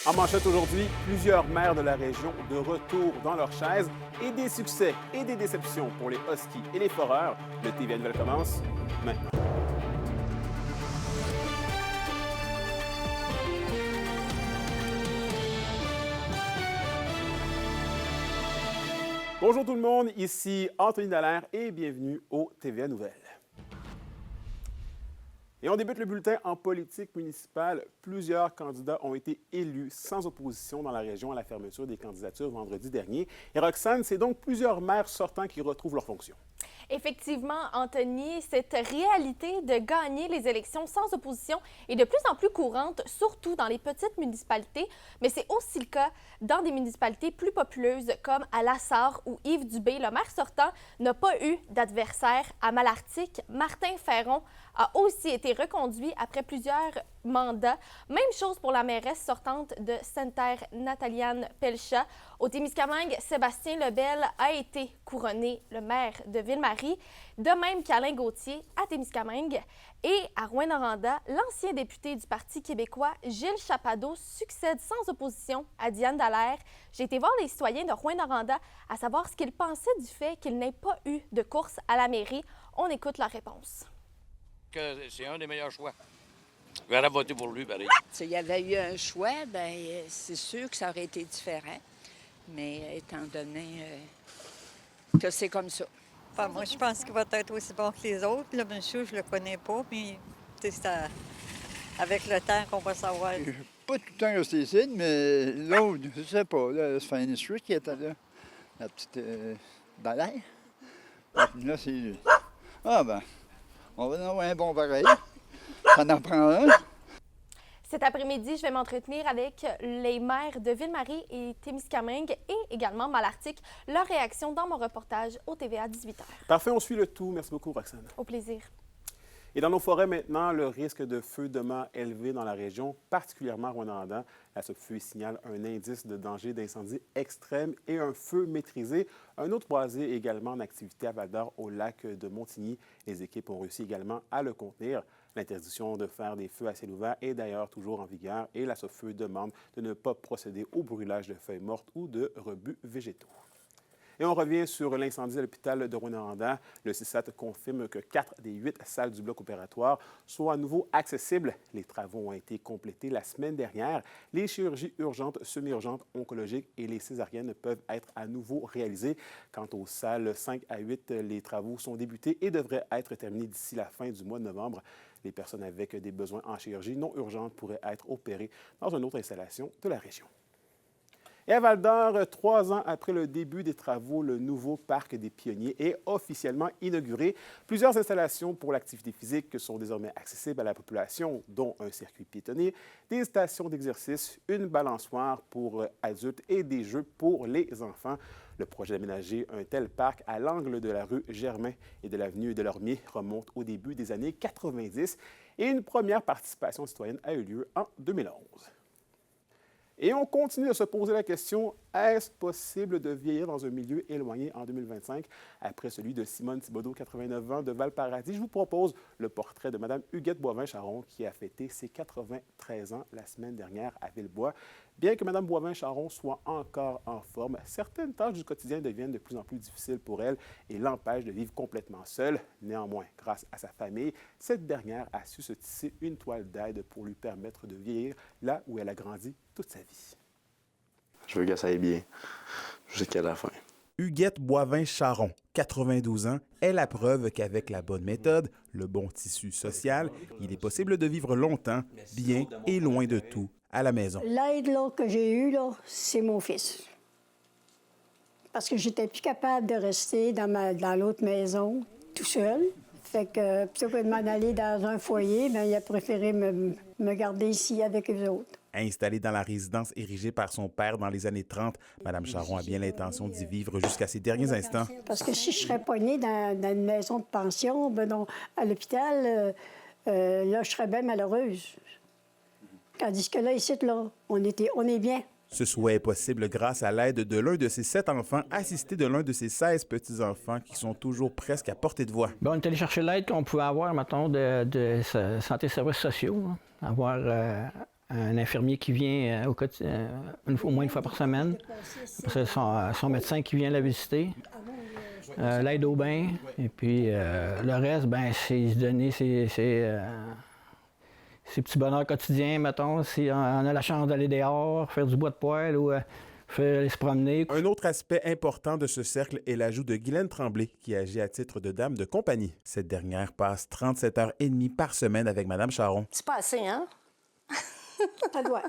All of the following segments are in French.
En manchette aujourd'hui, plusieurs maires de la région de retour dans leur chaise et des succès et des déceptions pour les Huskies et les Foreurs. Le TVA Nouvelle commence maintenant. Bonjour tout le monde, ici Anthony Dallaire et bienvenue au TVA Nouvelle. Et on débute le bulletin en politique municipale. Plusieurs candidats ont été élus sans opposition dans la région à la fermeture des candidatures vendredi dernier. Et Roxane, c'est donc plusieurs maires sortants qui retrouvent leurs fonctions. Effectivement, Anthony, cette réalité de gagner les élections sans opposition est de plus en plus courante, surtout dans les petites municipalités, mais c'est aussi le cas dans des municipalités plus populeuses comme à Lassar ou Yves-du-Bay. Le maire sortant n'a pas eu d'adversaire. À Malartic, Martin Ferron a aussi été reconduit après plusieurs mandats. Même chose pour la mairesse sortante de Sainte-Terre, Nataliane Pelcha. Au Témiscamingue, Sébastien Lebel a été couronné le maire de Ville-Marie, de même qu'Alain Gauthier à Témiscamingue. Et à Rouyn-Noranda, l'ancien député du Parti québécois, Gilles Chapado, succède sans opposition à Diane Dallaire. J'ai été voir les citoyens de Rouyn-Noranda à savoir ce qu'ils pensaient du fait qu'il n'ait pas eu de course à la mairie. On écoute leur réponse. Que c'est un des meilleurs choix. J'aurais voté pour lui, pareil. S'il y avait eu un choix, bien, c'est sûr que ça aurait été différent. Mais étant donné que c'est comme ça. Enfin, moi, je pense qu'il va être aussi bon que les autres. Le monsieur, je le connais pas, mais c'est avec le temps qu'on va savoir. Pas tout le temps resté ici, mais l'autre, je sais pas, là, c'est Fanny Street qui était là. La petite Dallaire. Là, c'est lui. Ah ben, on va en avoir un bon pareil. Ça en prend un. Cet après-midi, je vais m'entretenir avec les maires de Ville-Marie et Témiscamingue et également Malartic. Leur réaction dans mon reportage au TVA 18h. Parfait, on suit le tout. Merci beaucoup, Roxane. Au plaisir. Et dans nos forêts maintenant, le risque de feu demeure élevé dans la région, particulièrement à Rouyn-Noranda. La SOPFEU signale un indice de danger d'incendie extrême et un feu maîtrisé. Un autre boisé également en activité à Val-d'Or au lac de Montigny. Les équipes ont réussi également à le contenir. L'interdiction de faire des feux à ciel ouvert est d'ailleurs toujours en vigueur et la SOPFEU demande de ne pas procéder au brûlage de feuilles mortes ou de rebuts végétaux. Et on revient sur l'incendie à l'hôpital de Rouyn-Noranda. Le CISAT confirme que 4 des 8 salles du bloc opératoire sont à nouveau accessibles. Les travaux ont été complétés la semaine dernière. Les chirurgies urgentes, semi-urgentes, oncologiques et les césariennes peuvent être à nouveau réalisées. Quant aux salles 5 à 8, les travaux sont débutés et devraient être terminés d'ici la fin du mois de novembre. Les personnes avec des besoins en chirurgie non urgente pourraient être opérées dans une autre installation de la région. Et à Val-d'Or, 3 ans après le début des travaux, le nouveau parc des Pionniers est officiellement inauguré. Plusieurs installations pour l'activité physique sont désormais accessibles à la population, dont un circuit piétonnier, des stations d'exercice, une balançoire pour adultes et des jeux pour les enfants. Le projet d'aménager un tel parc à l'angle de la rue Germain et de l'avenue Delormier remonte au début des années 90 et une première participation citoyenne a eu lieu en 2011. Et on continue de se poser la question, est-ce possible de vieillir dans un milieu éloigné en 2025? Après celui de Simone Thibodeau, 89 ans, de Val-Paradis, je vous propose le portrait de Mme Huguette Boivin-Charon qui a fêté ses 93 ans la semaine dernière à Villebois. Bien que Mme Boivin-Charon soit encore en forme, certaines tâches du quotidien deviennent de plus en plus difficiles pour elle et l'empêchent de vivre complètement seule. Néanmoins, grâce à sa famille, cette dernière a su se tisser une toile d'aide pour lui permettre de vieillir là où elle a grandi toute sa vie. Je veux que ça aille bien jusqu'à la fin. Huguette Boivin-Charon, 92 ans, est la preuve qu'avec la bonne méthode, le bon tissu social, il est possible de vivre longtemps, bien et loin de tout, à la maison. L'aide là, que j'ai eue, là, c'est mon fils. Parce que j'étais plus capable de rester dans l'autre maison tout seul. Fait que plutôt que de m'en aller dans un foyer, bien, il a préféré me garder ici avec eux autres. Installée dans la résidence érigée par son père dans les années 30, Mme Charon a bien l'intention d'y vivre jusqu'à ses derniers instants. Parce que si je serais poignée dans une maison de pension, ben non, à l'hôpital, là, je serais bien malheureuse. Tandis que là, ici, là, on est bien. Ce souhait est possible grâce à l'aide de l'un de ses 7 enfants, assisté de l'un de ses 16 petits-enfants qui sont toujours presque à portée de voix. Bien, on est allé chercher l'aide qu'on pouvait avoir, mettons, de santé et services sociaux. Avoir un infirmier qui vient au moins une fois par semaine. Après ça, son médecin qui vient la visiter. L'aide au bain. Et puis le reste, ben c'est se donner ses petits bonheurs quotidiens, mettons. Si on a la chance d'aller dehors, faire du bois de poêle ou aller se promener. Un autre aspect important de ce cercle est l'ajout de Guylaine Tremblay, qui agit à titre de dame de compagnie. Cette dernière passe 37h30 par semaine avec Mme Charron. C'est pas assez, hein? Ça doit.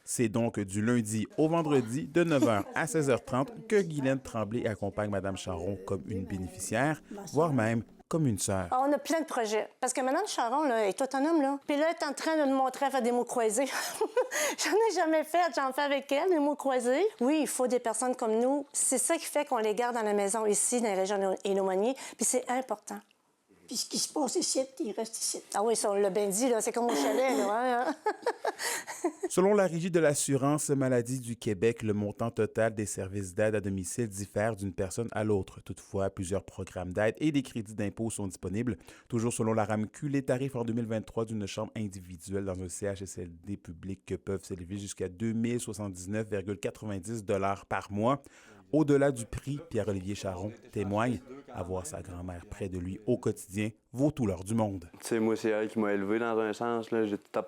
C'est donc du lundi au vendredi, de 9h à 16h30, que Guylaine Tremblay accompagne Mme Charron comme une bénéficiaire, voire même comme une sœur. On a plein de projets. Parce que Mme Charron là, est autonome, là. Puis là, elle est en train de nous montrer à faire des mots croisés. J'en ai jamais fait, j'en fais avec elle, des mots croisés. Oui, il faut des personnes comme nous. C'est ça qui fait qu'on les garde dans la maison ici, dans les régions éloignées. Puis c'est important. Puis ce qui se passe ici, il reste ici. Ah oui, ça, on l'a bien dit, là. C'est comme au chalet, là. Hein? Selon la Régie de l'assurance maladie du Québec, le montant total des services d'aide à domicile diffère d'une personne à l'autre. Toutefois, plusieurs programmes d'aide et des crédits d'impôt sont disponibles. Toujours selon la RAMQ, les tarifs en 2023 d'une chambre individuelle dans un CHSLD public peuvent s'élever jusqu'à 2079,90 $ par mois. Au-delà du prix, Pierre-Olivier Charron témoigne avoir sa grand-mère près de lui au quotidien vaut tout l'or du monde. Tu sais, moi, c'est elle qui m'a élevé dans un sens. Là. J'ai tout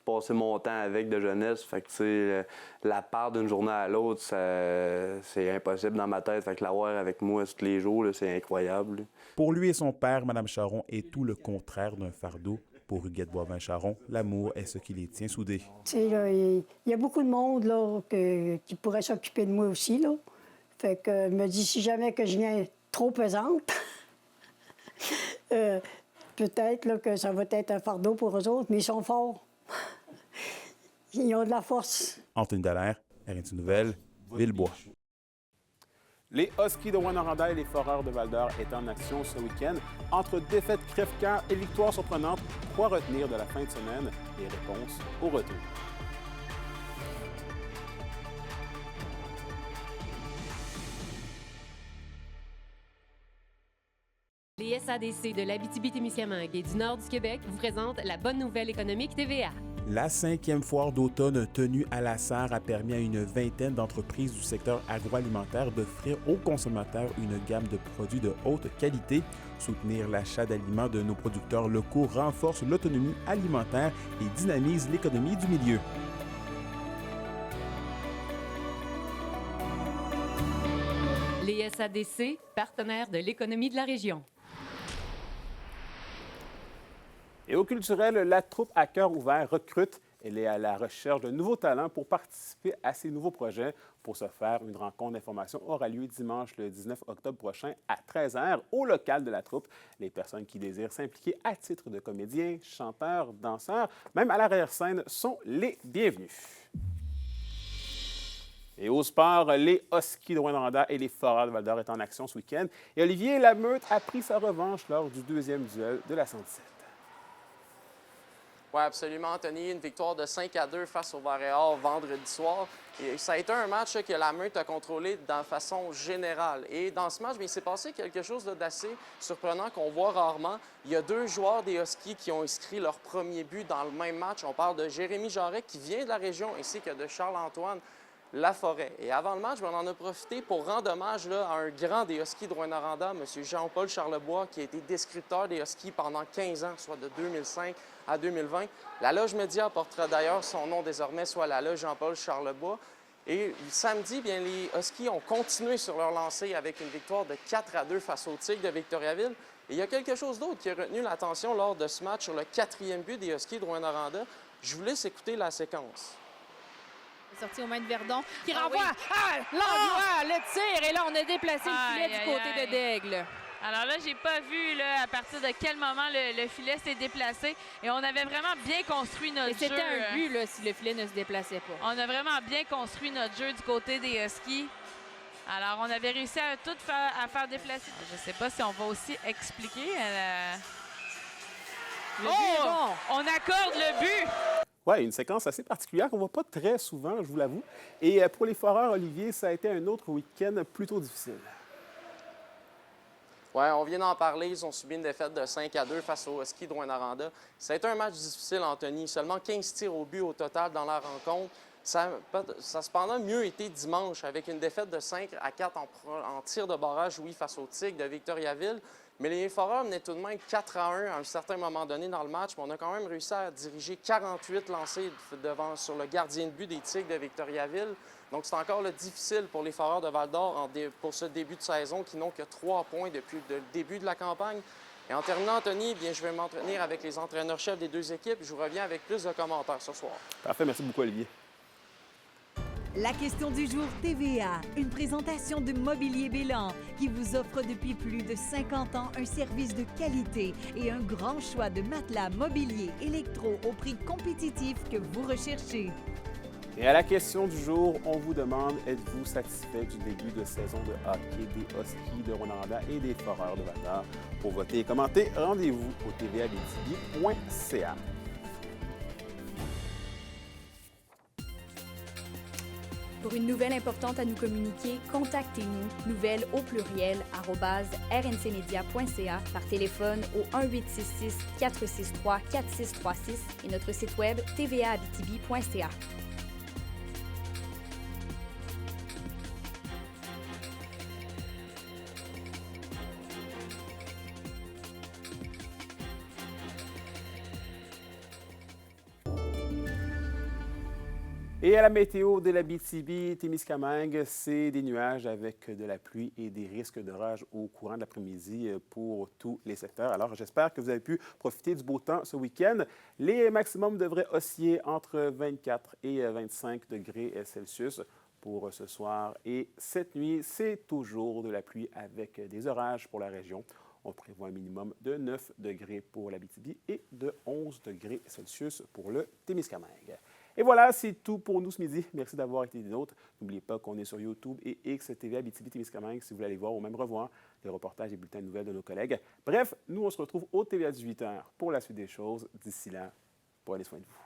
passé mon temps avec de jeunesse. Fait que, tu sais, la part d'une journée à l'autre, c'est impossible dans ma tête. Fait que l'avoir avec moi tous les jours, là, c'est incroyable. Là. Pour lui et son père, Mme Charron est tout le contraire d'un fardeau. Pour Huguette Boivin-Charron, l'amour est ce qui les tient soudés. Tu sais, là, il y a beaucoup de monde là, qui pourrait s'occuper de moi aussi, là. Fait que je me dis, si jamais que je viens trop pesante, peut-être là, que ça va être un fardeau pour eux autres, mais ils sont forts. Ils ont de la force. Anthony Dallaire, RNT Nouvelles, Villebois. Les Huskies de Rouyn-Noranda et les Foreurs de Val-d'Or étaient en action ce week-end. Entre défaites crève-cœur et victoires surprenantes, quoi retenir de la fin de semaine? Les réponses au retour. Les SADC de l'Abitibi-Témiscamingue et du nord du Québec vous présentent la bonne nouvelle économique TVA. La 5e foire d'automne tenue à la Sarre a permis à une vingtaine d'entreprises du secteur agroalimentaire d'offrir aux consommateurs une gamme de produits de haute qualité. Soutenir l'achat d'aliments de nos producteurs locaux renforce l'autonomie alimentaire et dynamise l'économie du milieu. Les SADC, partenaires de l'économie de la région. Et au culturel, la troupe à cœur ouvert recrute. Elle est à la recherche de nouveaux talents pour participer à ces nouveaux projets. Pour ce faire, une rencontre d'information aura lieu dimanche le 19 octobre prochain à 13h au local de la troupe. Les personnes qui désirent s'impliquer à titre de comédiens, chanteurs, danseurs, même à l'arrière-scène, sont les bienvenus. Et au sport, les Huskies de Rouyn-Noranda et les Foreurs de Val-d'Or étaient en action ce week-end. Et Olivier Lameute a pris sa revanche lors du deuxième duel de la 117. Oui, absolument, Anthony. Une victoire de 5-2 face au Varéor vendredi soir. Et ça a été un match que la Meute a contrôlé de façon générale. Et dans ce match, bien, il s'est passé quelque chose d'assez surprenant qu'on voit rarement. Il y a deux joueurs des Huskies qui ont inscrit leur premier but dans le même match. On parle de Jérémy Jarret, qui vient de la région, ainsi que de Charles-Antoine Laforêt. Et avant le match, on en a profité pour rendre hommage là, à un grand des Huskies de Rouyn-Noranda, M. Jean-Paul Charlebois, qui a été descripteur des Huskies pendant 15 ans, soit de 2005 à 2020. La Loge Média portera d'ailleurs son nom désormais, soit la Loge Jean-Paul Charlebois. Et samedi, bien, les Huskies ont continué sur leur lancée avec une victoire de 4-2 face aux Tigres de Victoriaville. Et il y a quelque chose d'autre qui a retenu l'attention lors de ce match sur le 4e but des Huskies de Rouyn-Noranda. Je vous laisse écouter la séquence. Sorti aux mains de Verdon, qui renvoie l'endroit, le tir, et là, on a déplacé le filet du côté de Daigle. Alors là, j'ai pas vu là, à partir de quel moment le filet s'est déplacé. Et on avait vraiment bien construit notre jeu. C'était un but là, si le filet ne se déplaçait pas. On a vraiment bien construit notre jeu du côté des Huskies. Alors, on avait réussi à tout faire déplacer. Je sais pas si on va aussi expliquer. On accorde le but! Oui, une séquence assez particulière qu'on ne voit pas très souvent, je vous l'avoue. Et pour les Foreurs, Olivier, ça a été un autre week-end plutôt difficile. Oui, on vient d'en parler. Ils ont subi une défaite de 5-2 face aux Huskies de Rouyn-Noranda. Ça a été un match difficile, Anthony. Seulement 15 tirs au but au total dans la rencontre. Ça a cependant mieux été dimanche avec une défaite de 5-4 en tir de barrage, oui, face aux Tigres de Victoriaville. Mais les Foreurs menaient tout de même 4-1 à un certain moment donné dans le match. Mais on a quand même réussi à diriger 48 lancés sur le gardien de but des Tigres de Victoriaville. Donc, c'est encore difficile pour les Foreurs de Val-d'Or pour ce début de saison qui n'ont que 3 points depuis le début de la campagne. Et en terminant, Anthony, bien, je vais m'entretenir avec les entraîneurs-chefs des deux équipes. Je vous reviens avec plus de commentaires ce soir. Parfait. Merci beaucoup, Olivier. La question du jour TVA, une présentation de Mobilier Bélan qui vous offre depuis plus de 50 ans un service de qualité et un grand choix de matelas, mobilier, électro au prix compétitif que vous recherchez. Et à la question du jour, on vous demande, êtes-vous satisfait du début de saison de hockey des Huskies de Rouyn-Noranda et des Foreurs de Val-d'Or? Pour voter et commenter, rendez-vous au tvabitibi.ca. Pour une nouvelle importante à nous communiquer, contactez-nous, nouvelles au pluriel @rncmedia.ca, par téléphone au 1-866-463-4636 et notre site web tvaabitibi.ca. Et à la météo de l'Abitibi-Témiscamingue, c'est des nuages avec de la pluie et des risques d'orage au courant de l'après-midi pour tous les secteurs. Alors, j'espère que vous avez pu profiter du beau temps ce week-end. Les maximums devraient osciller entre 24 et 25 degrés Celsius pour ce soir. Et cette nuit, c'est toujours de la pluie avec des orages pour la région. On prévoit un minimum de 9 degrés pour l'Abitibi et de 11 degrés Celsius pour le Témiscamingue. Et voilà, c'est tout pour nous ce midi. Merci d'avoir été des nôtres. N'oubliez pas qu'on est sur YouTube et XTV Abitibi-Témiscamingue si vous voulez aller voir ou même revoir les reportages et bulletins de nouvelles de nos collègues. Bref, nous, on se retrouve au TVA 18h pour la suite des choses. D'ici là, prenez soin de vous.